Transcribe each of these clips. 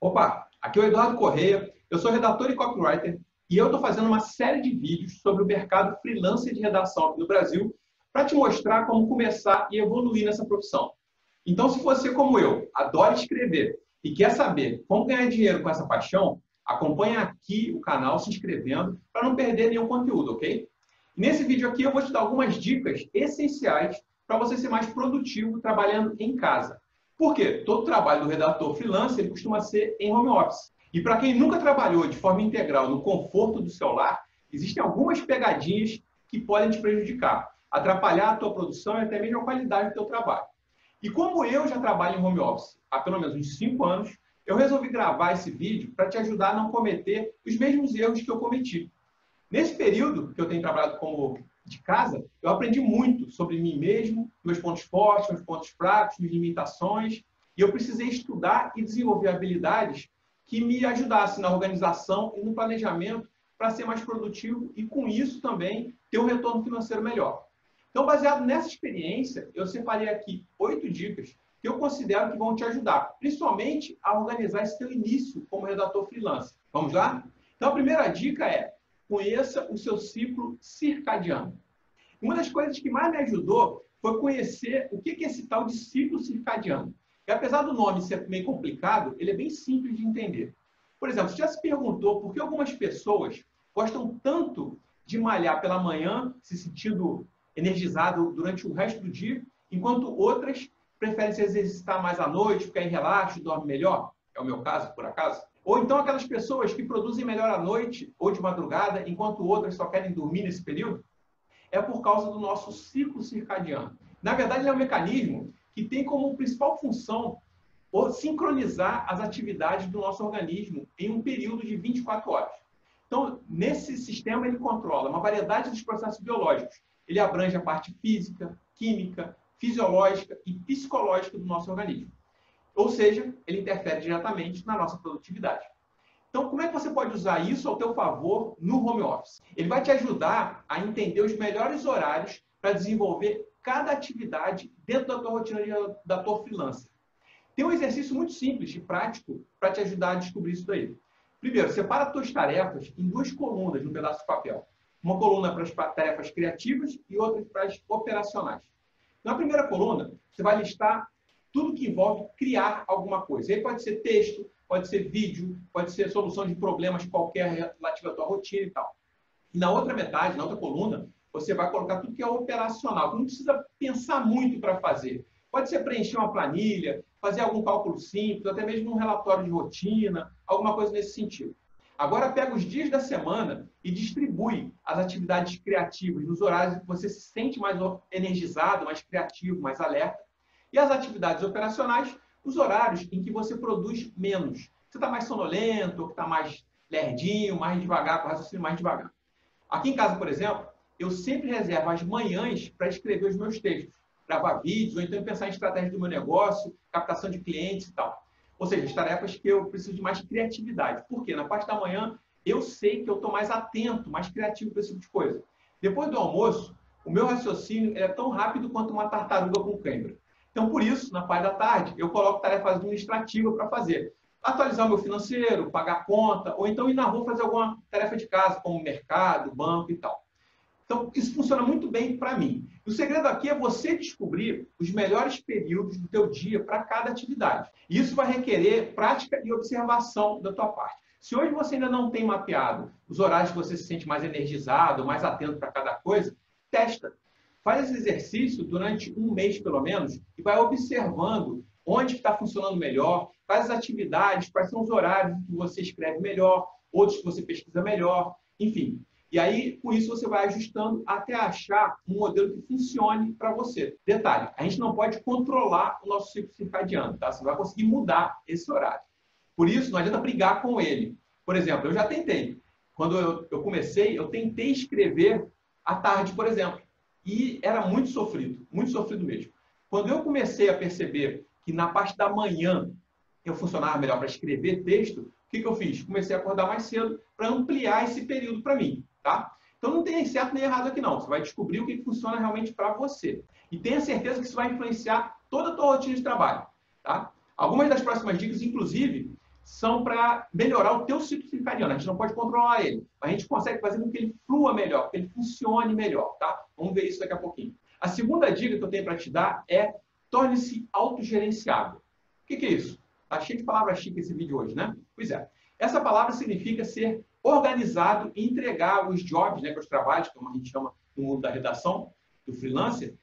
Opa, aqui é o Eduardo Correia, eu sou redator e copywriter e eu estou fazendo uma série de vídeos sobre o mercado freelancer de redação aqui no Brasil para te mostrar como começar e evoluir nessa profissão. Então, se você, como eu, adora escrever e quer saber como ganhar dinheiro com essa paixão, acompanha aqui o canal se inscrevendo para não perder nenhum conteúdo, ok? E nesse vídeo aqui eu vou te dar algumas dicas essenciais para você ser mais produtivo trabalhando em casa. Por quê? Todo trabalho do redator freelancer ele costuma ser em home office. E para quem nunca trabalhou de forma integral no conforto do seu lar, existem algumas pegadinhas que podem te prejudicar, atrapalhar a tua produção e até mesmo a qualidade do teu trabalho. E como eu já trabalho em home office há pelo menos uns 5 anos, eu resolvi gravar esse vídeo para te ajudar a não cometer os mesmos erros que eu cometi. Nesse período que eu tenho trabalhado como de casa, eu aprendi muito sobre mim mesmo, meus pontos fortes, meus pontos fracos, minhas limitações, e eu precisei estudar e desenvolver habilidades que me ajudassem na organização e no planejamento para ser mais produtivo e, com isso, também ter um retorno financeiro melhor. Então, baseado nessa experiência, eu separei aqui 8 dicas que eu considero que vão te ajudar, principalmente a organizar esse teu início como redator freelancer. Vamos lá? Então, a primeira dica é: conheça o seu ciclo circadiano. Uma das coisas que mais me ajudou foi conhecer o que é esse tal de ciclo circadiano. E apesar do nome ser meio complicado, ele é bem simples de entender. Por exemplo, você já se perguntou por que algumas pessoas gostam tanto de malhar pela manhã, se sentindo energizado durante o resto do dia, enquanto outras preferem se exercitar mais à noite, porque aí relaxa e dorme melhor? É o meu caso, por acaso? Ou então aquelas pessoas que produzem melhor à noite ou de madrugada, enquanto outras só querem dormir nesse período? É por causa do nosso ciclo circadiano. Na verdade, ele é um mecanismo que tem como principal função sincronizar as atividades do nosso organismo em um período de 24 horas. Então, nesse sistema, ele controla uma variedade dos processos biológicos. Ele abrange a parte física, química, fisiológica e psicológica do nosso organismo. Ou seja, ele interfere diretamente na nossa produtividade. Então, como é que você pode usar isso ao teu favor no home office? Ele vai te ajudar a entender os melhores horários para desenvolver cada atividade dentro da tua rotina da tua freelancer. Tem um exercício muito simples e prático para te ajudar a descobrir isso daí. Primeiro, separa as tuas tarefas em 2 colunas no pedaço de papel. Uma coluna para as tarefas criativas e outra para as operacionais. Na primeira coluna, você vai listar tudo que envolve criar alguma coisa. Aí pode ser texto, pode ser vídeo, pode ser solução de problemas qualquer relativo à tua rotina e tal. E na outra metade, na outra coluna, você vai colocar tudo que é operacional, que não precisa pensar muito para fazer. Pode ser preencher uma planilha, fazer algum cálculo simples, até mesmo um relatório de rotina, alguma coisa nesse sentido. Agora pega os dias da semana e distribui as atividades criativas nos horários que você se sente mais energizado, mais criativo, mais alerta. E as atividades operacionais, os horários em que você produz menos. Você está mais sonolento, ou está mais lerdinho, mais devagar, com o raciocínio mais devagar. Aqui em casa, por exemplo, eu sempre reservo as manhãs para escrever os meus textos, gravar vídeos, ou então pensar em estratégia do meu negócio, captação de clientes e tal. Ou seja, as tarefas que eu preciso de mais criatividade. Por quê? Na parte da manhã, eu sei que eu estou mais atento, mais criativo para esse tipo de coisa. Depois do almoço, o meu raciocínio é tão rápido quanto uma tartaruga com cãibra. Então, por isso, na parte da tarde, eu coloco tarefas administrativas para fazer. Atualizar o meu financeiro, pagar conta, ou então ir na rua fazer alguma tarefa de casa, como mercado, banco e tal. Então, isso funciona muito bem para mim. O segredo aqui é você descobrir os melhores períodos do teu dia para cada atividade. E isso vai requerer prática e observação da tua parte. Se hoje você ainda não tem mapeado os horários que você se sente mais energizado, mais atento para cada coisa, testa. Faz esse exercício durante 1 mês, pelo menos, e vai observando onde está funcionando melhor, quais as atividades, quais são os horários que você escreve melhor, outros que você pesquisa melhor, enfim. E aí, com isso, você vai ajustando até achar um modelo que funcione para você. Detalhe, a gente não pode controlar o nosso ciclo circadiano, tá? Você não vai conseguir mudar esse horário. Por isso, não adianta brigar com ele. Por exemplo, eu já tentei. Quando eu comecei, eu tentei escrever à tarde, por exemplo. E era muito sofrido mesmo. Quando eu comecei a perceber que na parte da manhã eu funcionava melhor para escrever texto, o que eu fiz? Comecei a acordar mais cedo para ampliar esse período para mim, tá? Então não tem certo nem errado aqui não. Você vai descobrir o que funciona realmente para você. E tenha certeza que isso vai influenciar toda a tua rotina de trabalho, tá? Algumas das próximas dicas, inclusive, são para melhorar o teu ciclo circadiano. A gente não pode controlar ele, mas a gente consegue fazer com que ele flua melhor, que ele funcione melhor, tá? Vamos ver isso daqui a pouquinho. A segunda dica que eu tenho para te dar é torne-se autogerenciável. O que é isso? Tá cheio de palavras chiques esse vídeo hoje, né? Pois é. Essa palavra significa ser organizado e entregar os jobs, né, os trabalhos, como a gente chama no mundo da redação, do freelancer,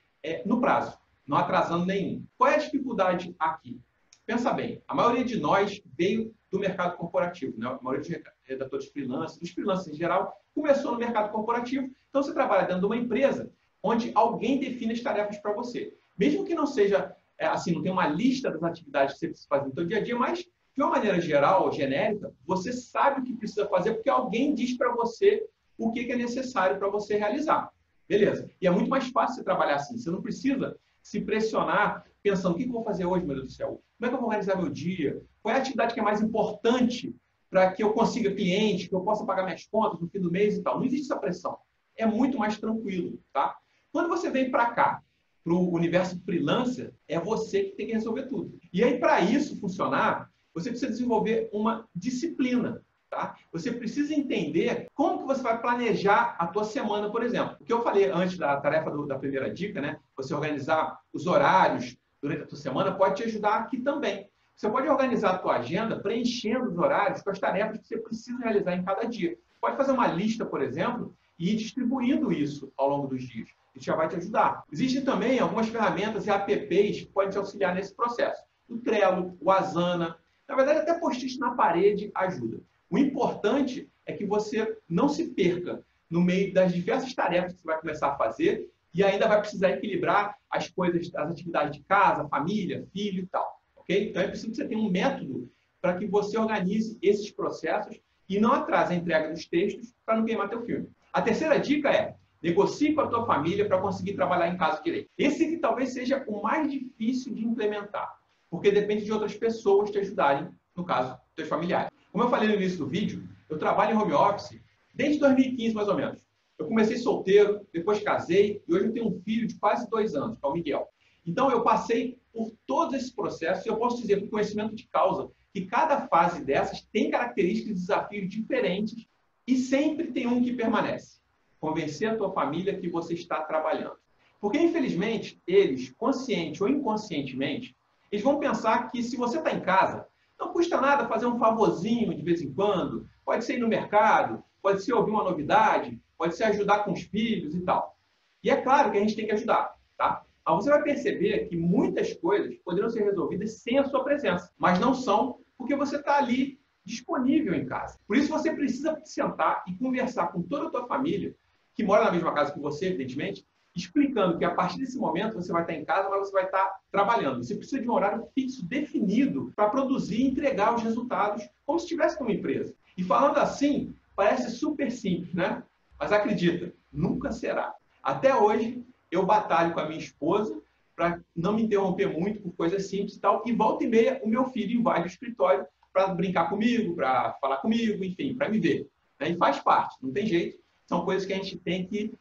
no prazo, não atrasando nenhum. Qual é a dificuldade aqui? Pensa bem, a maioria de nós veio do mercado corporativo, né? A maioria dos redatores freelancers, dos freelancers em geral, começou no mercado corporativo. Então, você trabalha dentro de uma empresa onde alguém define as tarefas para você. Mesmo que não seja, assim, não tem uma lista das atividades que você precisa fazer no seu dia a dia, mas, de uma maneira geral ou genérica, você sabe o que precisa fazer porque alguém diz para você o que é necessário para você realizar. Beleza. E é muito mais fácil você trabalhar assim. Você não precisa se pressionar pensando, o que eu vou fazer hoje, meu Deus do céu? Como é que eu vou organizar meu dia? Qual é a atividade que é mais importante para que eu consiga cliente, que eu possa pagar minhas contas no fim do mês e tal? Não existe essa pressão. É muito mais tranquilo, tá? Quando você vem para cá, para o universo freelancer, é você que tem que resolver tudo. E aí, para isso funcionar, você precisa desenvolver uma disciplina. Tá? Você precisa entender como que você vai planejar a tua semana, por exemplo. O que eu falei antes da tarefa da primeira dica, né? Você organizar os horários durante a tua semana pode te ajudar aqui também. Você pode organizar a tua agenda preenchendo os horários com as tarefas que você precisa realizar em cada dia. Pode fazer uma lista, por exemplo, e ir distribuindo isso ao longo dos dias. Isso já vai te ajudar. Existem também algumas ferramentas e apps que podem te auxiliar nesse processo. O Trello, o Asana, na verdade até post-it na parede ajuda. O importante é que você não se perca no meio das diversas tarefas que você vai começar a fazer e ainda vai precisar equilibrar as coisas, as atividades de casa, família, filho e tal. Ok? Então é preciso que você tenha um método para que você organize esses processos e não atrase a entrega dos textos para não queimar teu filme. A terceira dica é negocie com a tua família para conseguir trabalhar em casa direito. Esse que talvez seja o mais difícil de implementar, porque depende de outras pessoas te ajudarem, no caso, teus familiares. Como eu falei no início do vídeo, eu trabalho em home office desde 2015, mais ou menos. Eu comecei solteiro, depois casei, e hoje eu tenho um filho de quase 2 anos, que é o Miguel. Então, eu passei por todos esses processos, e eu posso dizer, por conhecimento de causa, que cada fase dessas tem características e desafios diferentes, e sempre tem um que permanece. Convencer a tua família que você está trabalhando. Porque, infelizmente, eles, consciente ou inconscientemente, eles vão pensar que se você está em casa, não custa nada fazer um favorzinho de vez em quando, pode ser ir no mercado, pode ser ouvir uma novidade, pode ser ajudar com os filhos e tal. E é claro que a gente tem que ajudar, tá? Mas você vai perceber que muitas coisas poderiam ser resolvidas sem a sua presença, mas não são porque você está ali disponível em casa. Por isso você precisa sentar e conversar com toda a tua família, que mora na mesma casa que você, evidentemente, explicando que a partir desse momento você vai estar em casa, mas você vai estar trabalhando. Você precisa de um horário fixo, definido, para produzir e entregar os resultados como se estivesse numa empresa. E falando assim, parece super simples, né? Mas acredita, nunca será. Até hoje, eu batalho com a minha esposa para não me interromper muito por coisas simples e tal, e volta e meia o meu filho invade o escritório para brincar comigo, para falar comigo, enfim, para me ver. E faz parte, não tem jeito. São coisas que a gente tem que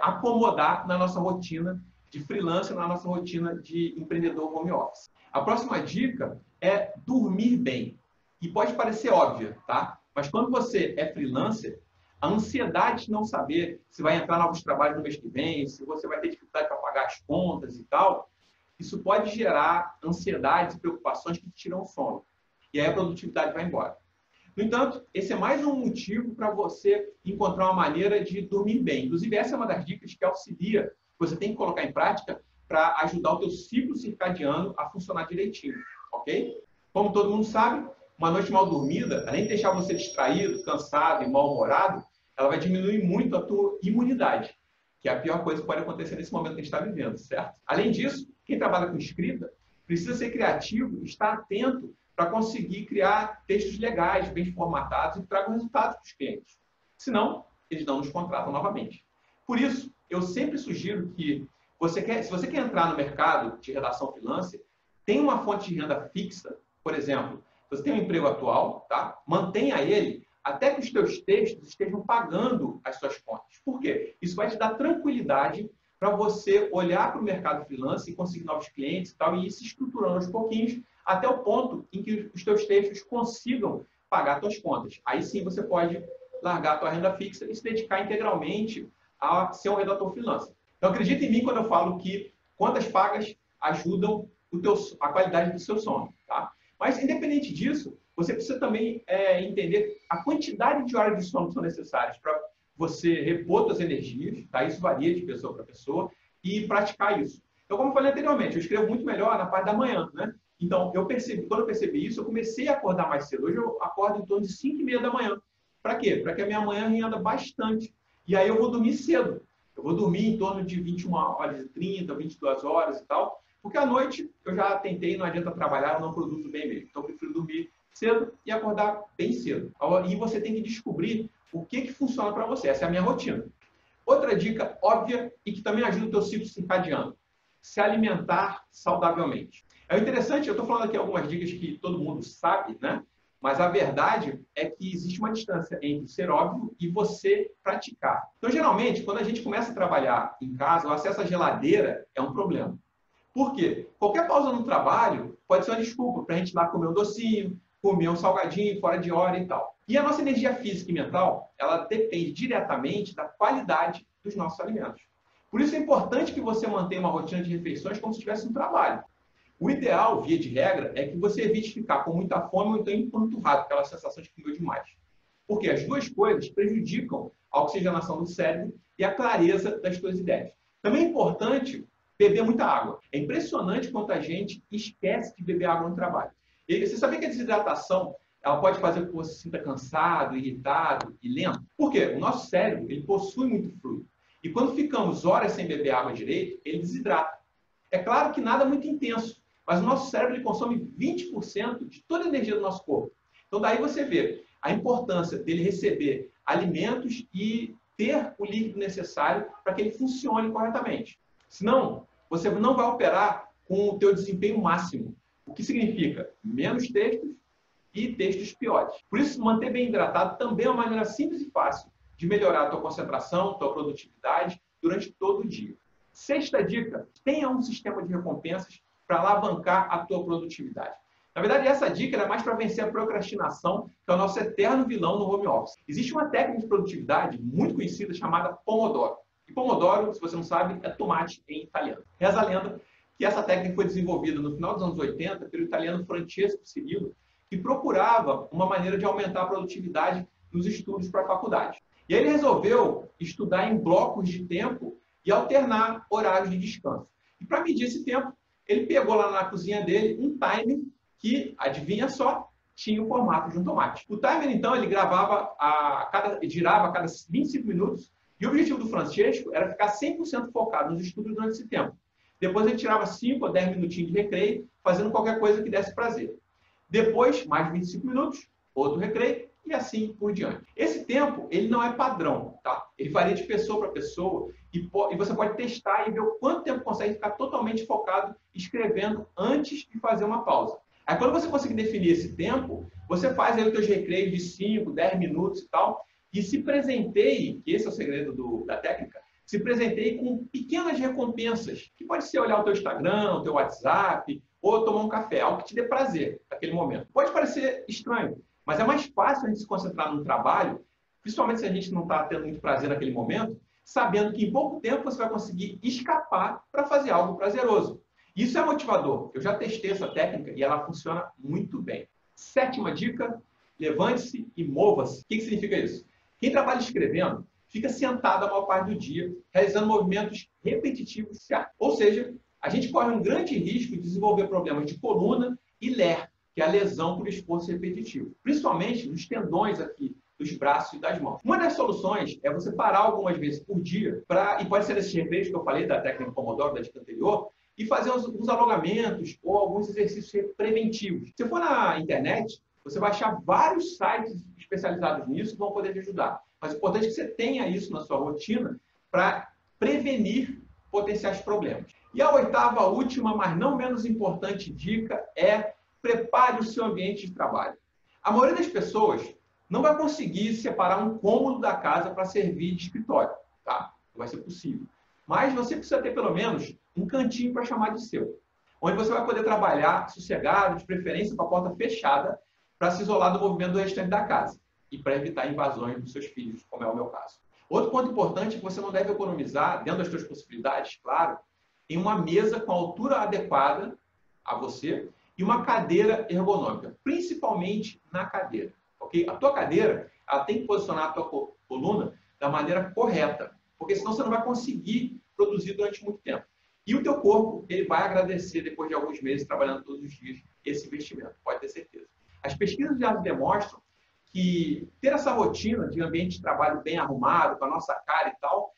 acomodar na nossa rotina de freelancer, na nossa rotina de empreendedor home office. A próxima dica é dormir bem. E pode parecer óbvia, tá? Mas quando você é freelancer, a ansiedade de não saber se vai entrar novos trabalhos no mês que vem, se você vai ter dificuldade para pagar as contas e tal, isso pode gerar ansiedades e preocupações que te tiram o sono. E aí a produtividade vai embora. No entanto, esse é mais um motivo para você encontrar uma maneira de dormir bem. Inclusive, essa é uma das dicas que auxilia, que você tem que colocar em prática para ajudar o teu ciclo circadiano a funcionar direitinho, ok? Como todo mundo sabe, uma noite mal dormida, além de deixar você distraído, cansado e mal-humorado, ela vai diminuir muito a tua imunidade, que é a pior coisa que pode acontecer nesse momento que a gente está vivendo, certo? Além disso, quem trabalha com escrita precisa ser criativo e estar atento para conseguir criar textos legais, bem formatados e que tragam resultados para os clientes. Senão, eles não nos contratam novamente. Por isso, eu sempre sugiro que se você quer entrar no mercado de redação freelancer, tenha uma fonte de renda fixa, por exemplo, você tem um emprego atual, tá? Mantenha ele até que os teus textos estejam pagando as suas contas. Por quê? Isso vai te dar tranquilidade para você olhar para o mercado freelancer e conseguir novos clientes e tal, e ir se estruturando aos pouquinhos, até o ponto em que os teus textos consigam pagar tuas contas. Aí sim você pode largar a tua renda fixa e se dedicar integralmente a ser um redator freelancer. Então acredita em mim quando eu falo que contas pagas ajudam a qualidade do seu sono. Tá? Mas independente disso, você precisa também entender a quantidade de horas de sono que são necessárias para você repor suas energias, tá? Isso varia de pessoa para pessoa, e praticar isso. Então, como eu falei anteriormente, eu escrevo muito melhor na parte da manhã, né? Então, quando eu percebi isso, eu comecei a acordar mais cedo. Hoje eu acordo em torno de 5h30 da manhã. Para quê? Para que a minha manhã renda bastante. E aí eu vou dormir cedo. Eu vou dormir em torno de 21h30, 22 horas e tal, porque à noite eu já tentei, não adianta trabalhar, eu não produzo bem mesmo. Então, eu prefiro dormir cedo e acordar bem cedo. E você tem que descobrir o que funciona para você. Essa é a minha rotina. Outra dica óbvia e que também ajuda o teu ciclo circadiano: se alimentar saudavelmente. É interessante, eu estou falando aqui algumas dicas que todo mundo sabe, né? Mas a verdade é que existe uma distância entre ser óbvio e você praticar. Então, geralmente, quando a gente começa a trabalhar em casa, o acesso à geladeira é um problema. Por quê? Qualquer pausa no trabalho pode ser uma desculpa para a gente ir lá comer um docinho, comer um salgadinho fora de hora e tal. E a nossa energia física e mental, ela depende diretamente da qualidade dos nossos alimentos. Por isso é importante que você mantenha uma rotina de refeições como se estivesse no trabalho. O ideal, via de regra, é que você evite ficar com muita fome ou então empanturrado, aquela sensação de comer demais. Porque as duas coisas prejudicam a oxigenação do cérebro e a clareza das suas ideias. Também é importante beber muita água. É impressionante quanto a gente esquece de beber água no trabalho. E você sabia que a desidratação ela pode fazer com que você se sinta cansado, irritado e lento? Por quê? O nosso cérebro ele possui muito fluido. E quando ficamos horas sem beber água direito, ele desidrata. É claro que nada muito intenso, mas o nosso cérebro ele consome 20% de toda a energia do nosso corpo. Então daí você vê a importância dele receber alimentos e ter o líquido necessário para que ele funcione corretamente. Senão, você não vai operar com o teu desempenho máximo, o que significa menos textos e textos piores. Por isso, manter bem hidratado também é uma maneira simples e fácil de melhorar a tua concentração, tua produtividade durante todo o dia. Sexta dica: tenha um sistema de recompensas para alavancar a tua produtividade. Na verdade, essa dica é mais para vencer a procrastinação, que é o nosso eterno vilão no home office. Existe uma técnica de produtividade muito conhecida chamada Pomodoro. E Pomodoro, se você não sabe, é tomate em italiano. Reza a lenda que essa técnica foi desenvolvida no final dos anos 80 pelo italiano Francesco Cirillo, que procurava uma maneira de aumentar a produtividade nos estudos para a faculdade. E aí ele resolveu estudar em blocos de tempo e alternar horários de descanso. E para medir esse tempo, ele pegou lá na cozinha dele um timer que, adivinha só, tinha o formato de um tomate. O timer, então, ele girava a cada 25 minutos, e o objetivo do Francesco era ficar 100% focado nos estudos durante esse tempo. Depois ele tirava 5 a 10 minutinhos de recreio, fazendo qualquer coisa que desse prazer. Depois, mais 25 minutos, outro recreio, e assim por diante. Esse tempo, ele não é padrão, tá? Ele varia de pessoa para pessoa, e você pode testar e ver o quanto tempo consegue ficar totalmente focado escrevendo antes de fazer uma pausa. Aí, quando você conseguir definir esse tempo, você faz aí os seus recreios de 5, 10 minutos e tal, e se presenteie, que esse é o segredo da técnica, se presenteie com pequenas recompensas, que pode ser olhar o teu Instagram, o teu WhatsApp, ou tomar um café, algo que te dê prazer naquele momento. Pode parecer estranho, mas é mais fácil a gente se concentrar no trabalho, principalmente se a gente não está tendo muito prazer naquele momento, sabendo que em pouco tempo você vai conseguir escapar para fazer algo prazeroso. Isso é motivador. Eu já testei essa técnica e ela funciona muito bem. Sétima dica: levante-se e mova-se. O que significa isso? Quem trabalha escrevendo fica sentado a maior parte do dia, realizando movimentos repetitivos. Ou seja, a gente corre um grande risco de desenvolver problemas de coluna e LER, que é a lesão por esforço repetitivo, principalmente nos tendões aqui dos braços e das mãos. Uma das soluções é você parar algumas vezes por dia, e pode ser esses recreios que eu falei da técnica Pomodoro, da dica anterior, e fazer uns alongamentos ou alguns exercícios preventivos. Se for na internet, você vai achar vários sites especializados nisso que vão poder te ajudar. Mas o importante é que você tenha isso na sua rotina para prevenir potenciais problemas. E a oitava, última, mas não menos importante dica é: prepare o seu ambiente de trabalho. A maioria das pessoas não vai conseguir separar um cômodo da casa para servir de escritório, tá? Não vai ser possível. Mas você precisa ter pelo menos um cantinho para chamar de seu. onde você vai poder trabalhar sossegado, de preferência com a porta fechada, para se isolar do movimento do restante da casa e para evitar invasões dos seus filhos, como é o meu caso. Outro ponto importante é que você não deve economizar, dentro das suas possibilidades, claro, em uma mesa com a altura adequada a você e uma cadeira ergonômica, principalmente na cadeira. Okay? A tua cadeira ela tem que posicionar a tua coluna da maneira correta, porque senão você não vai conseguir produzir durante muito tempo. E o teu corpo ele vai agradecer, depois de alguns meses trabalhando todos os dias, esse investimento, pode ter certeza. As pesquisas já demonstram que ter essa rotina de ambiente de trabalho bem arrumado, com a nossa cara e tal,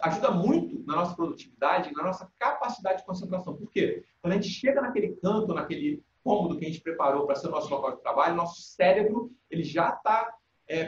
ajuda muito na nossa produtividade, na nossa capacidade de concentração. Por quê? Quando a gente chega naquele canto, naquele cômodo que a gente preparou para ser o nosso local de trabalho, nosso cérebro ele já está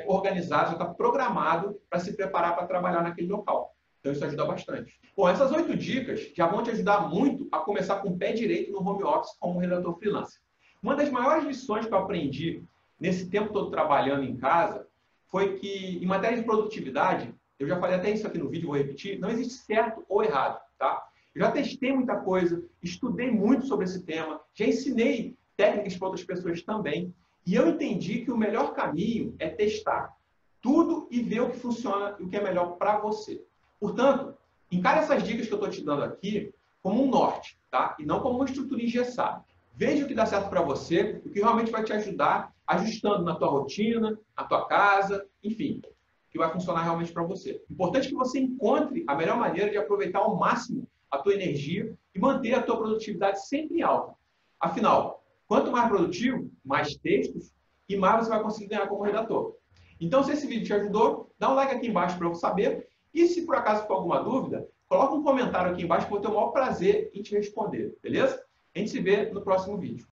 organizado, já está programado para se preparar para trabalhar naquele local. Então, isso ajuda bastante. Bom, essas 8 dicas já vão te ajudar muito a começar com o pé direito no home office como redator freelancer. Uma das maiores lições que eu aprendi nesse tempo todo trabalhando em casa foi que, em matéria de produtividade, eu já falei até isso aqui no vídeo, vou repetir, não existe certo ou errado, tá? Eu já testei muita coisa, estudei muito sobre esse tema, já ensinei técnicas para outras pessoas também, e eu entendi que o melhor caminho é testar tudo e ver o que funciona e o que é melhor para você. Portanto, encare essas dicas que eu estou te dando aqui como um norte, tá? E não como uma estrutura engessada. Veja o que dá certo para você, o que realmente vai te ajudar, ajustando na tua rotina, na tua casa, enfim, que vai funcionar realmente para você. Importante que você encontre a melhor maneira de aproveitar ao máximo a tua energia e manter a tua produtividade sempre alta. Afinal, quanto mais produtivo, mais textos e mais você vai conseguir ganhar como redator. Então, se esse vídeo te ajudou, dá um like aqui embaixo para eu saber. E se por acaso for alguma dúvida, coloca um comentário aqui embaixo que eu vou ter o maior prazer em te responder, beleza? A gente se vê no próximo vídeo.